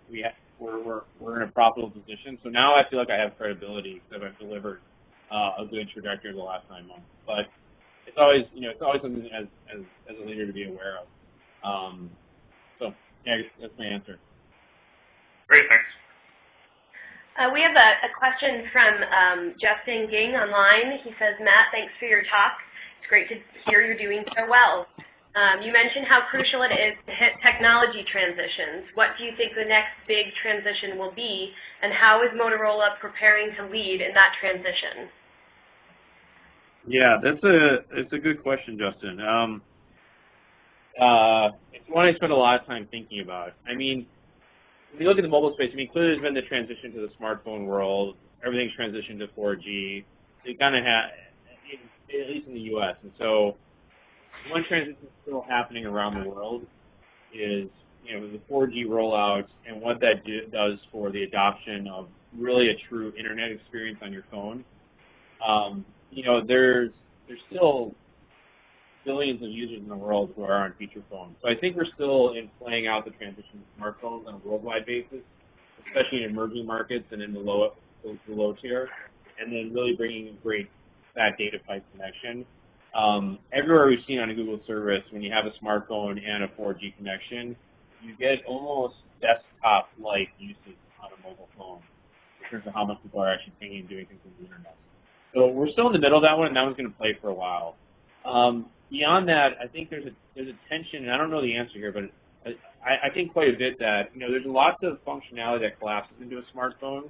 We're in a profitable position. So now I feel like I have credibility because I've delivered a good trajectory the last 9 months. But it's always something as a leader to be aware of. So, yeah, that's my answer. Great, thanks. We have a question from Justin Ging online. He says, Matt, thanks for your talk. It's great to hear you're doing so well. You mentioned how crucial it is to hit technology transitions. What do you think the next big transition will be, and how is Motorola preparing to lead in that transition? Yeah, it's a good question, Justin. It's one I spend a lot of time thinking about. I mean, when you look at the mobile space, clearly there's been the transition to the smartphone world. Everything's transitioned to 4G. So you kind of have, at least in the U.S. And so one transition still happening around the world is, the 4G rollout and what that does for the adoption of really a true internet experience on your phone. There's still billions of users in the world who are on feature phones. So I think we're still in playing out the transition to smartphones on a worldwide basis, especially in emerging markets and in the low tier, and then really bringing in great fat data pipe connection. Everywhere we've seen on a Google service, when you have a smartphone and a 4G connection, you get almost desktop-like usage on a mobile phone in terms of how much people are actually paying and doing things on the internet. So we're still in the middle of that one, and that one's going to play for a while. Beyond that, I think there's a tension, and I don't know the answer here, but I think quite a bit that, there's lots of functionality that collapses into a smartphone.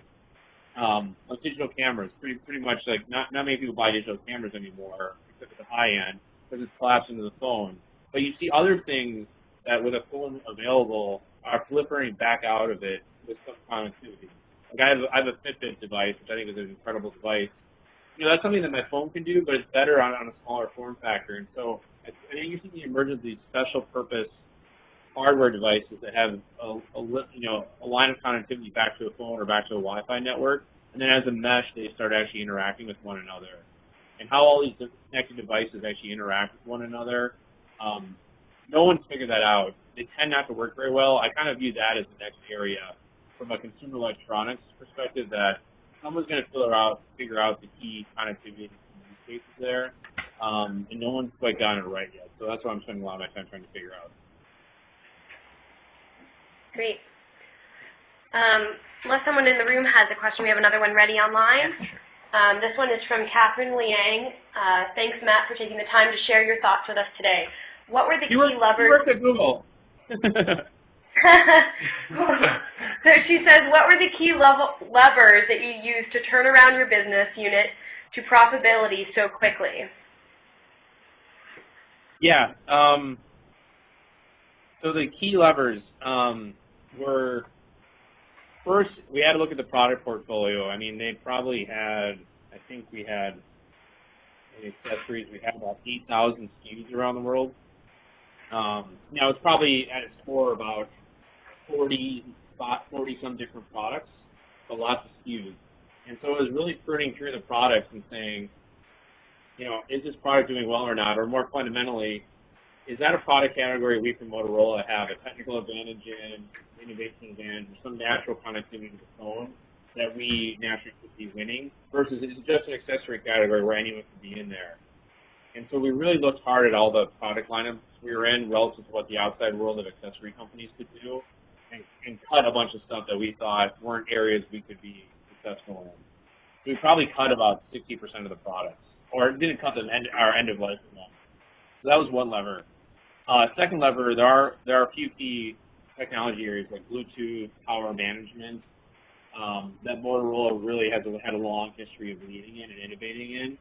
Like digital cameras, pretty much like not many people buy digital cameras anymore, except at the high end, because it's collapsed into the phone. But you see other things that with a phone available are proliferating back out of it with some connectivity. Like I have a Fitbit device, which I think is an incredible device. That's something that my phone can do, but it's better on a smaller form factor. And so I think you're seeing the emergence of these special purpose hardware devices that have a line of connectivity back to a phone or back to a Wi-Fi network, and then as a mesh, they start actually interacting with one another. And how all these connected devices actually interact with one another, no one's figured that out. They tend not to work very well. I kind of view that as the next area from a consumer electronics perspective, that someone's going to figure out the key connectivity use cases there, and no one's quite gotten it right yet. So that's what I'm spending a lot of my time trying to figure out. Great. Unless someone in the room has a question, we have another one ready online. This one is from Catherine Liang. Thanks, Matt, for taking the time to share your thoughts with us today. What were the key levers? You worked at Google. So she says, what were the key levers that you used to turn around your business unit to profitability so quickly? Yeah. So the key levers were, first, we had to look at the product portfolio. They probably had, I think we had, in accessories, we had about 8,000 SKUs around the world. It's probably at its core about 40-some different products, but lots of SKUs. And so it was really pruning through the products and saying, is this product doing well or not? Or more fundamentally, is that a product category we from Motorola have a technical advantage in, innovation advantage, or some natural connectivity to the phone that we naturally could be winning, versus is it just an accessory category where anyone could be in there? And so we really looked hard at all the product lineups we were in relative to what the outside world of accessory companies could do, and cut a bunch of stuff that we thought weren't areas we could be successful in. So we probably cut about 60% of the products, or didn't cut them our end of life from them. So that was one lever. Second lever, there are a few key technology areas like Bluetooth, power management, that Motorola really had a long history of leading in and innovating in.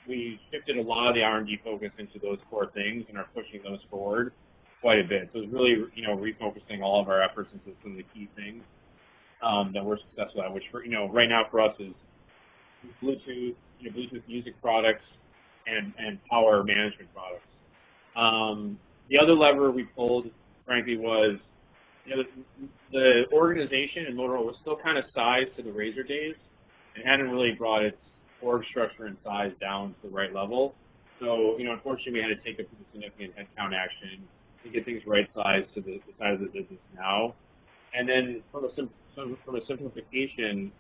We shifted a lot of the R&D focus into those core things and are pushing those forward quite a bit. So it's really, refocusing all of our efforts into some of the key things that we're successful at, which right now for us is Bluetooth, Bluetooth music products and power management products. The other lever we pulled, frankly, was the organization in Motorola was still kind of sized to the Razr days and hadn't really brought its org structure and size down to the right level. So, unfortunately, we had to take a pretty significant headcount action to get things right-sized to the size of the business now. And then from a simplification,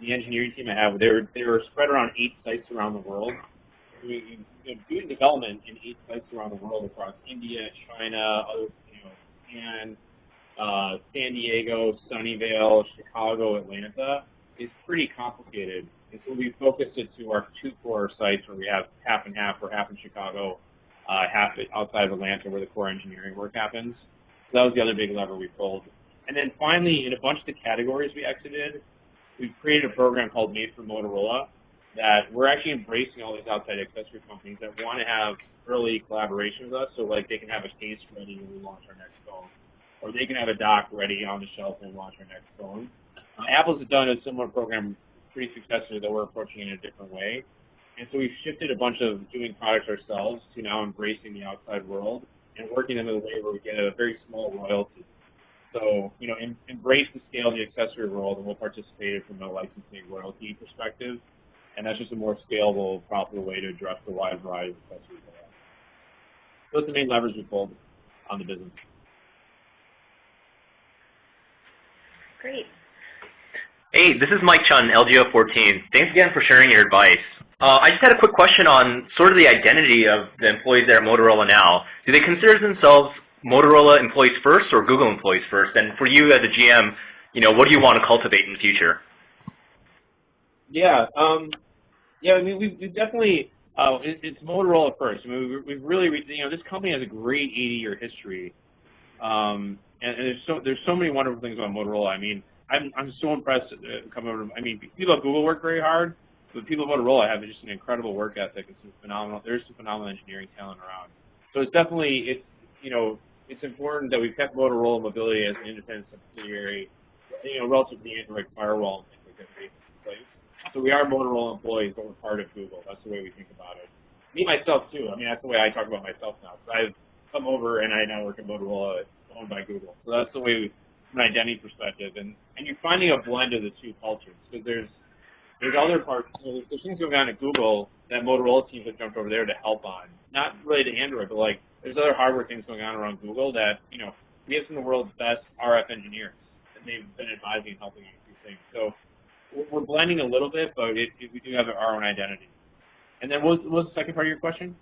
the engineering team I have, they were spread around 8 sites around the world. Doing development in 8 sites around the world across India, China, and San Diego, Sunnyvale, Chicago, Atlanta is pretty complicated. And so we focused it to our 2 core sites where we have half and half. We're half in Chicago, half outside of Atlanta where the core engineering work happens. So that was the other big lever we pulled. And then finally, in a bunch of the categories we exited, we've created a program called Made for Motorola that we're actually embracing all these outside accessory companies that want to have early collaboration with us, so like they can have a case ready when we launch our next phone, or they can have a dock ready on the shelf when we launch our next phone. Apple's done a similar program pretty successfully that we're approaching in a different way. And so we've shifted a bunch of doing products ourselves to now embracing the outside world and working them in a way where we get a very small royalty. So, embrace the scale of the accessory world, and we'll participate from a licensing royalty perspective. And that's just a more scalable, profitable way to address the wide variety of accessories we have. Those are the main levers we pulled on the business. Great. Hey, this is Mike Chun, LGO 14. Thanks again for sharing your advice. I just had a quick question on sort of the identity of the employees there at Motorola now. Do they consider themselves Motorola employees first or Google employees first? And for you as a GM, what do you want to cultivate in the future? Yeah, we've definitely, it's Motorola first. I mean, we've really, this company has a great 80-year history, and there's so many wonderful things about Motorola. I mean, I'm so impressed coming over. I mean, people at Google work very hard, but people at Motorola have just an incredible work ethic and some phenomenal. There's some phenomenal engineering talent around. So it's definitely it's important that we've kept Motorola Mobility as an independent subsidiary, relative to the Android firewall and things like that in place. So we are Motorola employees, but we're part of Google. That's the way we think about it. Me, myself, too. I mean, that's the way I talk about myself now. So I've come over and I now work at Motorola, owned by Google. So that's the way, from an identity perspective. And you're finding a blend of the two cultures. Because there's other parts, there's things going on at Google that Motorola teams have jumped over there to help on. Not related to Android, but there's other hardware things going on around Google that, we have some of the world's best RF engineers. And they've been advising and helping on a few things. So we're blending a little bit, but we do have our own identity. And then what was the second part of your question?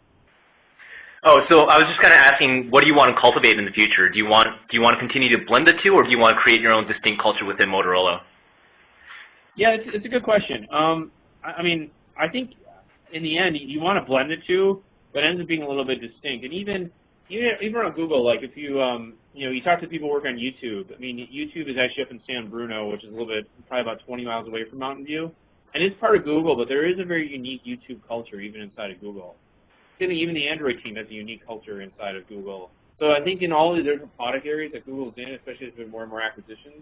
Oh, so I was just kind of asking, what do you want to cultivate in the future? Do you want to continue to blend the two, or do you want to create your own distinct culture within Motorola? Yeah, it's a good question. I mean, I think in the end you want to blend the two, but it ends up being a little bit distinct. And even on Google, like if you you talk to people who work on YouTube. I mean, YouTube is actually up in San Bruno, which is probably about 20 miles away from Mountain View, and it's part of Google. But there is a very unique YouTube culture even inside of Google. Even the Android team has a unique culture inside of Google. So I think in all the different product areas that Google's in, especially as there's more and more acquisitions,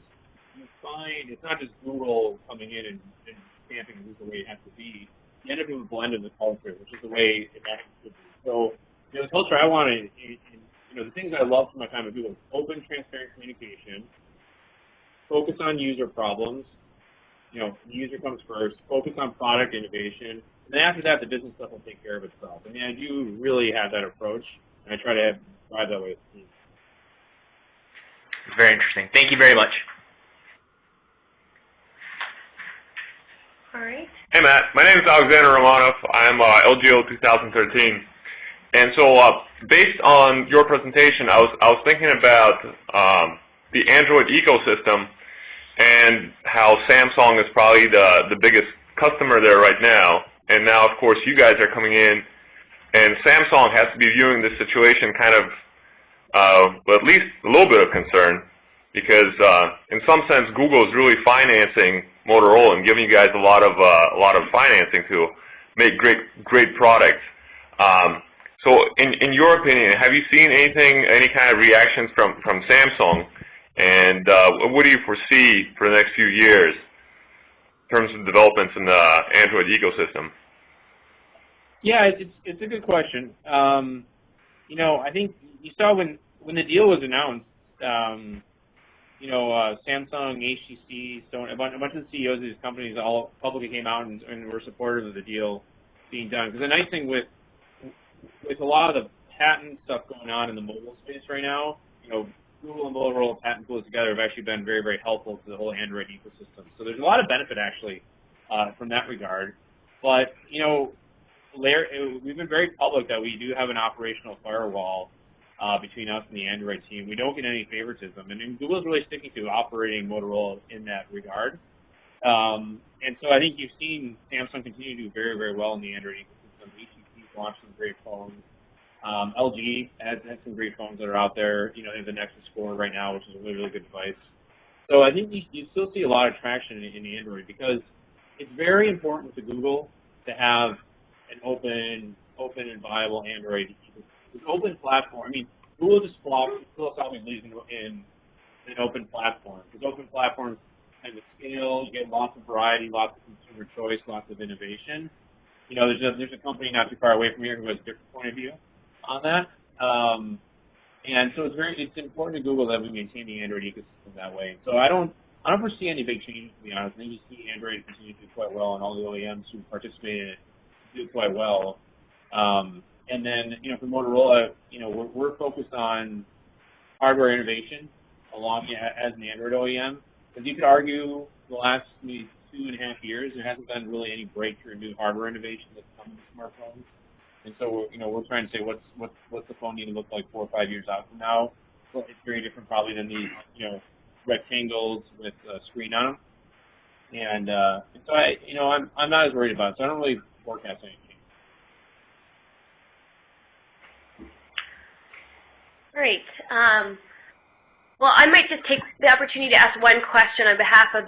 you find it's not just Google coming in and stamping this is the way it has to be. You end up with a blend of the culture, which is the way it actually should be. So, the culture I want to, the things I love from my time at Google: open, transparent communication, focus on user problems. The user comes first. Focus on product innovation. And then after that, the business stuff will take care of itself. I mean, I do really have that approach, and I try to thrive that way as a team. Very interesting. Thank you very much. All right. Hey Matt, my name is Alexander Romanov. I'm LGO 2013, and so based on your presentation, I was thinking about the Android ecosystem and how Samsung is probably the biggest customer there right now, and now of course you guys are coming in, and Samsung has to be viewing this situation kind of at least a little bit of concern, because in some sense Google is really financing Motorola and giving you guys a lot of financing to make great products. So in your opinion, have you seen any kind of reactions from Samsung, and what do you foresee for the next few years in terms of developments in the Android ecosystem? Yeah, it's a good question. You know, I think you saw when the deal was announced, you know, Samsung, HTC, Sony, a bunch of the CEOs of these companies all publicly came out and were supportive of the deal being done. Because the nice thing with a lot of the patent stuff going on in the mobile space right now, you know, Google and Motorola patent pools together have actually been very, very helpful to the whole Android ecosystem. So there's a lot of benefit actually from that regard. But you know, we've been very public that we do have an operational firewall between us and the Android team. We don't get any favoritism, and Google's really sticking to operating Motorola in that regard. And so I think you've seen Samsung continue to do very, very well in the Android ecosystem. HTC's launched some great phones. LG has some great phones that are out there. You know, they have the Nexus 4 right now, which is a really, really good device. So I think you still see a lot of traction in Android, because it's very important to Google to have an open and viable Android ecosystem. An open platform. I mean, Google just philosophically believes in an open platform. Because open platforms tend to scale. You get lots of variety, lots of consumer choice, lots of innovation. You know, there's a company not too far away from here who has a different point of view on that. And so it's important to Google that we maintain the Android ecosystem that way. So I don't foresee any big changes, to be honest. I think you see Android continue to do quite well, and all the OEMs who participate in it do quite well. And then, you know, for Motorola, you know, we're focused on hardware innovation along as an Android OEM. Because you could argue the last maybe 2.5 years, there hasn't been really any breakthrough new hardware innovation that's come to smartphones. And so, we're trying to say what's the phone need to look like 4 or 5 years out from now. Well, it's very different probably than these, you know, rectangles with a screen on them. And so I'm not as worried about it. So I don't really forecast anything. Great. Well, I might just take the opportunity to ask one question on behalf of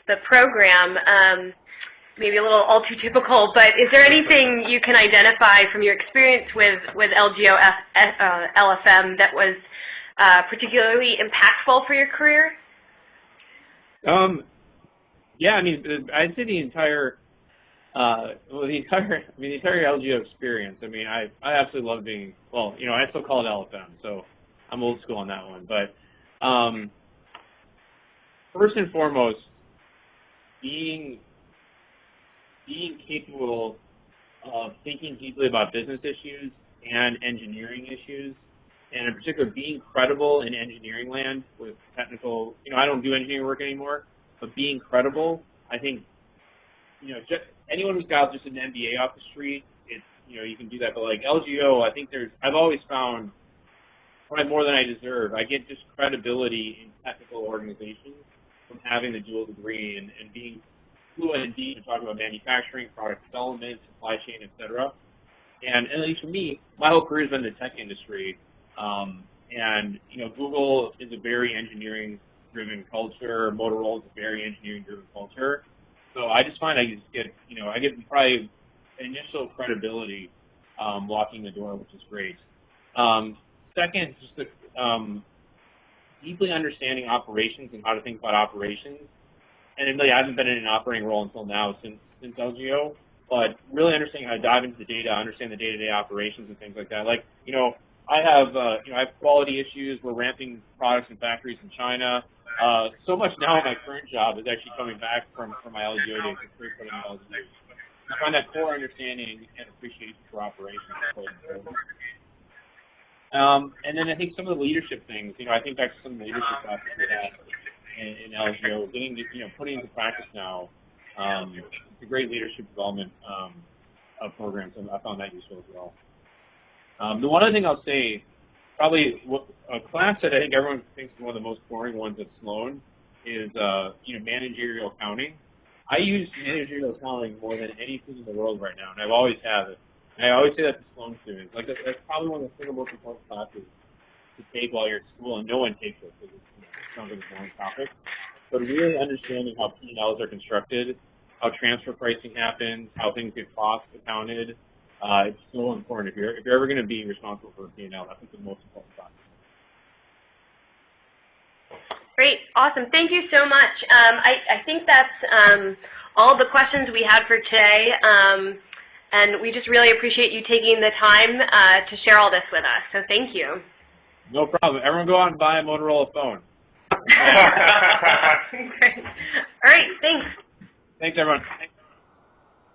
the program. Maybe a little all too typical, but is there anything you can identify from your experience with LGO LFM that was particularly impactful for your career? Yeah, I mean, I'd say the entire LGO experience. I mean, I absolutely love being, well, you know, I still call it LFM, so I'm old school on that one. But first and foremost, being capable of thinking deeply about business issues and engineering issues, and in particular being credible in engineering land with technical, you know, I don't do engineering work anymore, but being credible, I think, you know, just anyone who's got just an MBA off the street, it's, you know, you can do that. But like LGO, I think I've always found probably more than I deserve. I get just credibility in technical organizations from having the dual degree and being fluent and deep and talking about manufacturing, product development, supply chain, et cetera. And at least for me, my whole career has been in the tech industry. And, you know, Google is a very engineering-driven culture. Motorola is a very engineering-driven culture. So I just find I get probably initial credibility walking the door, which is great. Second, just deeply understanding operations and how to think about operations. And really, I haven't been in an operating role until now since LGO, but really understanding how to dive into the data, understand the day-to-day operations and things like that. Like, you know, I have quality issues. We're ramping products in factories in China. So much now in my current job is actually coming back from my LGO days, the throughput in LGO. I find that core understanding and appreciation for operations is quite important. And then I think some of the leadership things, I think back to some of the leadership classes we had in LGO, getting to, putting into practice now, it's a great leadership development of programs, and I found that useful as well. The one other thing I'll say, probably a class that I think everyone thinks is one of the most boring ones at Sloan is, managerial accounting. I use managerial accounting more than anything in the world right now, and I've always have it. And I always say that to Sloan students. Like, that's probably one of the single most important classes to take while you're at school, and no one takes it because it sounds like a boring topic. But really understanding how P&Ls are constructed, how transfer pricing happens, how things get cost accounted, it's so important. If you're ever going to be responsible for a P&L, that's the most important class. Great, awesome. Thank you so much. I think that's all the questions we had for today, and we just really appreciate you taking the time to share all this with us. So thank you. No problem. Everyone go out and buy a Motorola phone. Great. All right, thanks. Thanks, everyone.